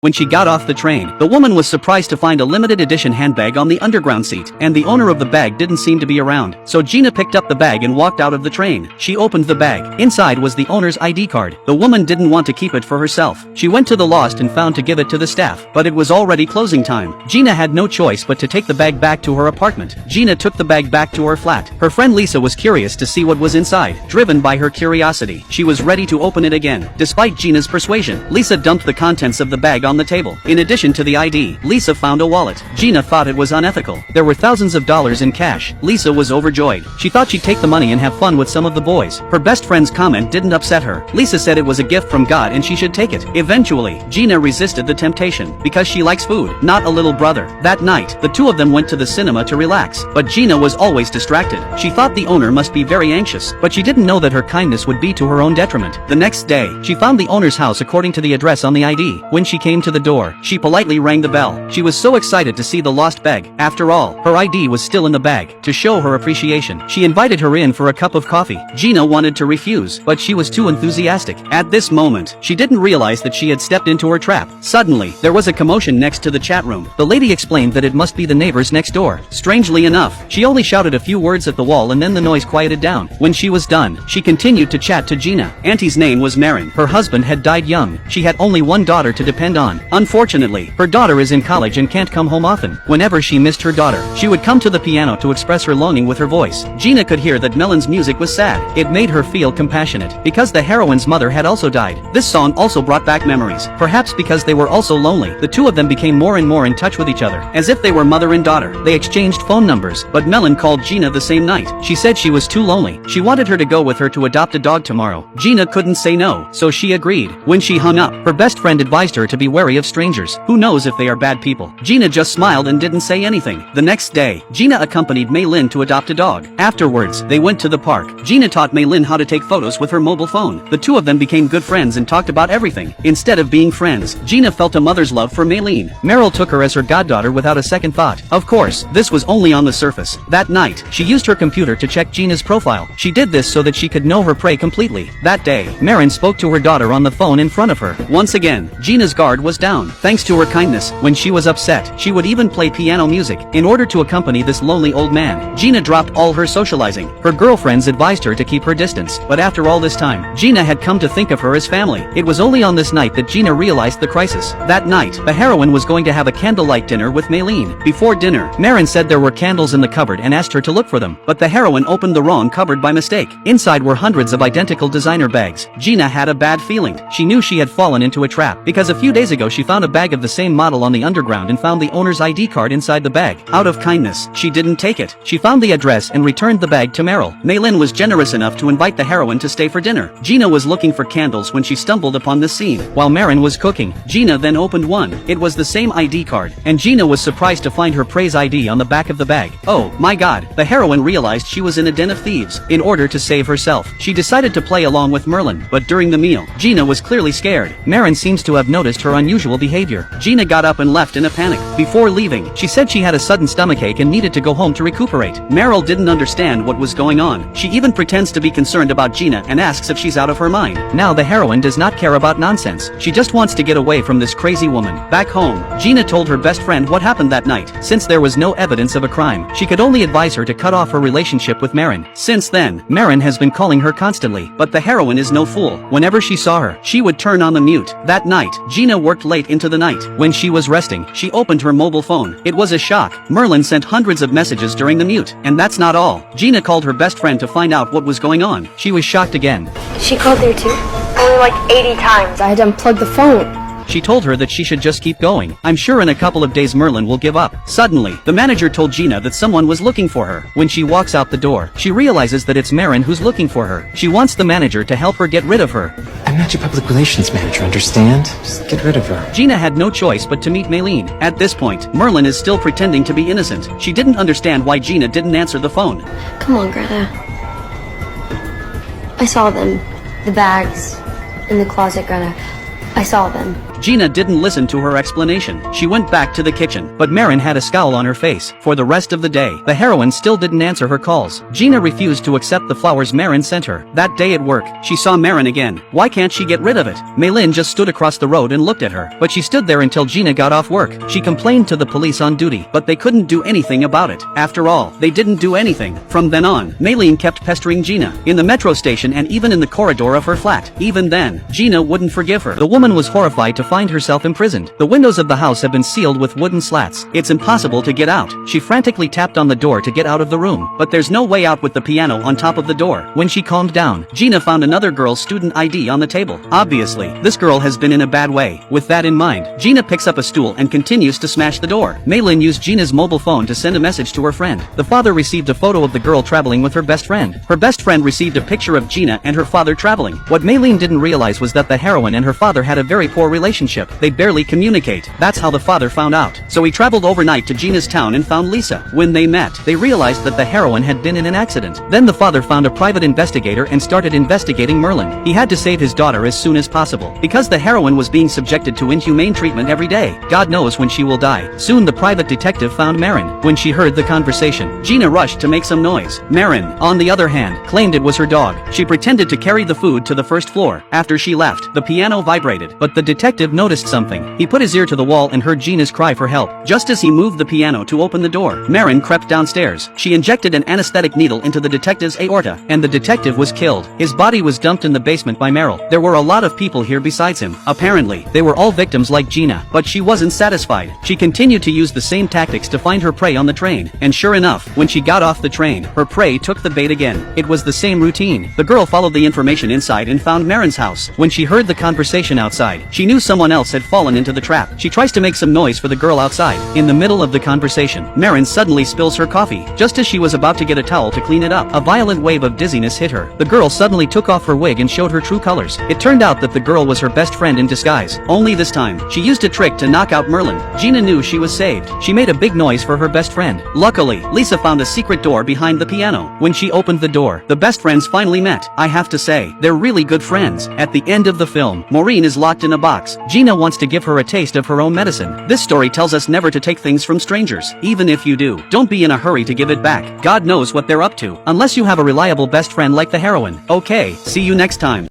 When she got off the train, the woman was surprised to find a limited edition handbag on the underground seat, and the owner of the bag didn't seem to be around. So Gina picked up the bag and walked out of the train. She opened the bag. Inside was the owner's ID card. The woman didn't want to keep it for herself. She went to the lost and found to give it to the staff, but it was already closing time. Gina had no choice but to take the bag back to her apartment. Gina took the bag back to her flat. Her friend Lisa was curious to see what was inside. Driven by her curiosity, she was ready to open it again. Despite Gina's persuasion, Lisa dumped the contents of the bag on the table. In addition to the ID, Lisa found a wallet. Gina thought it was unethical. There were thousands of dollars in cash. Lisa was overjoyed. She thought she'd take the money and have fun with some of the boys. Her best friend's comment didn't upset her. Lisa said it was a gift from God and she should take it. Eventually, Gina resisted the temptation because she likes food, not a little brother. That night, the two of them went to the cinema to relax, but Gina was always distracted. She thought the owner must be very anxious, but she didn't know that her kindness would be to her own detriment. The next day, she found the owner's house according to the address on the ID. When she came to the door, she politely rang the bell. She was so excited to see the lost bag. After all, her ID was still in the bag. To show her appreciation, she invited her in for a cup of coffee. Gina wanted to refuse, but she was too enthusiastic. At this moment, she didn't realize that she had stepped into her trap. Suddenly, there was a commotion next to the chat room. The lady explained that it must be the neighbors next door. Strangely enough, she only shouted a few words at the wall and then the noise quieted down. When she was done, she continued to chat to Gina. Auntie's name was Marin. Her husband had died young. She had only one daughter to depend on. Unfortunately, her daughter is in college and can't come home often. Whenever she missed her daughter, she would come to the piano to express her longing with her voice. Gina could hear that Melon's music was sad. It made her feel compassionate, because the heroine's mother had also died. This song also brought back memories. Perhaps because they were also lonely, the two of them became more and more in touch with each other, as if they were mother and daughter. They exchanged phone numbers, but Melon called Gina the same night. She said she was too lonely. She wanted her to go with her to adopt a dog tomorrow. Gina couldn't say no, so she agreed. When she hung up, her best friend advised her to be wary of strangers. Who knows if they are bad people? Gina just smiled and didn't say anything. The next day, Gina accompanied Maylin to adopt a dog. Afterwards, they went to the park. Gina taught Maylin how to take photos with her mobile phone. The two of them became good friends and talked about everything. Instead of being friends, Gina felt a mother's love for Maylin. Meryl took her as her goddaughter without a second thought. Of course, this was only on the surface. That night, she used her computer to check Gina's profile. She did this so that she could know her prey completely. That day, Marin spoke to her daughter on the phone in front of her. Once again, Gina's guard was down. Thanks to her kindness, when she was upset, she would even play piano music in order to accompany this lonely old man. Gina dropped all her socializing. Her girlfriends advised her to keep her distance, but after all this time, Gina had come to think of her as family. It was only on this night that Gina realized the crisis. That night, the heroine was going to have a candlelight dinner with Maylene. Before dinner, Marin said there were candles in the cupboard and asked her to look for them, but the heroine opened the wrong cupboard by mistake. Inside were hundreds of identical designer bags. Gina had a bad feeling. She knew she had fallen into a trap, because a few days ago she found a bag of the same model on the underground and found the owner's ID card inside the bag. Out of kindness, she didn't take it. She found the address and returned the bag to Meryl. Maylin was generous enough to invite the heroine to stay for dinner. Gina was looking for candles when she stumbled upon this scene. While Marin was cooking, Gina then opened one. It was the same ID card, and Gina was surprised to find her prey's ID on the back of the bag. Oh my god, the heroine realized she was in a den of thieves. In order to save herself, she decided to play along with Merlin, but during the meal, Gina was clearly scared. Marin seems to have noticed her unusual behavior. Gina got up and left in a panic. Before leaving, she said she had a sudden stomachache and needed to go home to recuperate. Meryl didn't understand what was going on. She even pretends to be concerned about Gina and asks if she's out of her mind. Now the heroine does not care about nonsense. She just wants to get away from this crazy woman. Back home, Gina told her best friend what happened that night. Since there was no evidence of a crime, she could only advise her to cut off her relationship with Marin. Since then, Marin has been calling her constantly, but the heroine is no fool. Whenever she saw her, she would turn on the mute. That night, Gina worked late into the night. When she was resting, she opened her mobile phone. It was a shock. Merlin sent hundreds of messages during the mute. And that's not all. Gina called her best friend to find out what was going on. She was shocked again. She called there too? Only like 80 times. I had to unplug the phone. She told her that she should just keep going. I'm sure in a couple of days Merlin will give up. Suddenly, the manager told Gina that someone was looking for her. When she walks out the door, she realizes that it's Marin who's looking for her. She wants the manager to help her get rid of her. I'm not your public relations manager, understand? Just get rid of her. Gina had no choice but to meet Maylene. At this point, Merlin is still pretending to be innocent. She didn't understand why Gina didn't answer the phone. Come on, Greta. I saw them. The bags in the closet, Greta. I saw them. Gina didn't listen to her explanation. She went back to the kitchen, but Marin had a scowl on her face. For the rest of the day, the heroine still didn't answer her calls. Gina refused to accept the flowers Marin sent her. That day at work, she saw Marin again. Why can't she get rid of it? Maylin just stood across the road and looked at her, but she stood there until Gina got off work. She complained to the police on duty, but they couldn't do anything about it. After all, they didn't do anything. From then on, Maylin kept pestering Gina, in the metro station and even in the corridor of her flat. Even then, Gina wouldn't forgive her. The woman was horrified to find herself imprisoned. The windows of the house have been sealed with wooden slats. It's impossible to get out. She frantically tapped on the door to get out of the room, but there's no way out with the piano on top of the door. When she calmed down, Gina found another girl's student ID on the table. Obviously, this girl has been in a bad way. With that in mind, Gina picks up a stool and continues to smash the door. Maylin used Gina's mobile phone to send a message to her friend. The father received a photo of the girl traveling with her best friend. Her best friend received a picture of Gina and her father traveling. What Maylin didn't realize was that the heroine and her father had a very poor relationship. They barely communicate. That's how the father found out. So he traveled overnight to Gina's town and found Lisa. When they met, they realized that the heroine had been in an accident. Then the father found a private investigator and started investigating Merlin. He had to save his daughter as soon as possible, because the heroine was being subjected to inhumane treatment every day. God knows when she will die. Soon the private detective found Marin. When she heard the conversation, Gina rushed to make some noise. Marin, on the other hand, claimed it was her dog. She pretended to carry the food to the first floor. After she left, the piano vibrated, but the detective noticed something. He put his ear to the wall and heard Gina's cry for help. Just as he moved the piano to open the door, Marin crept downstairs. She injected an anesthetic needle into the detective's aorta, and the detective was killed. His body was dumped in the basement by Meryl. There were a lot of people here besides him. Apparently, they were all victims like Gina, but she wasn't satisfied. She continued to use the same tactics to find her prey on the train, and sure enough, when she got off the train, her prey took the bait again. It was the same routine. The girl followed the information inside and found Marin's house. When she heard the conversation outside, she knew someone else had fallen into the trap. She tries to make some noise for the girl outside. In the middle of the conversation, Marin suddenly spills her coffee. Just as she was about to get a towel to clean it up, a violent wave of dizziness hit her. The girl suddenly took off her wig and showed her true colors. It turned out that the girl was her best friend in disguise. Only this time, she used a trick to knock out Merlin. Gina knew she was saved. She made a big noise for her best friend. Luckily, Lisa found a secret door behind the piano. When she opened the door, the best friends finally met. I have to say, they're really good friends. At the end of the film, Maureen is locked in a box. Gina wants to give her a taste of her own medicine. This story tells us never to take things from strangers. Even if you do, don't be in a hurry to give it back. God knows what they're up to. Unless you have a reliable best friend like the heroine. Okay, see you next time.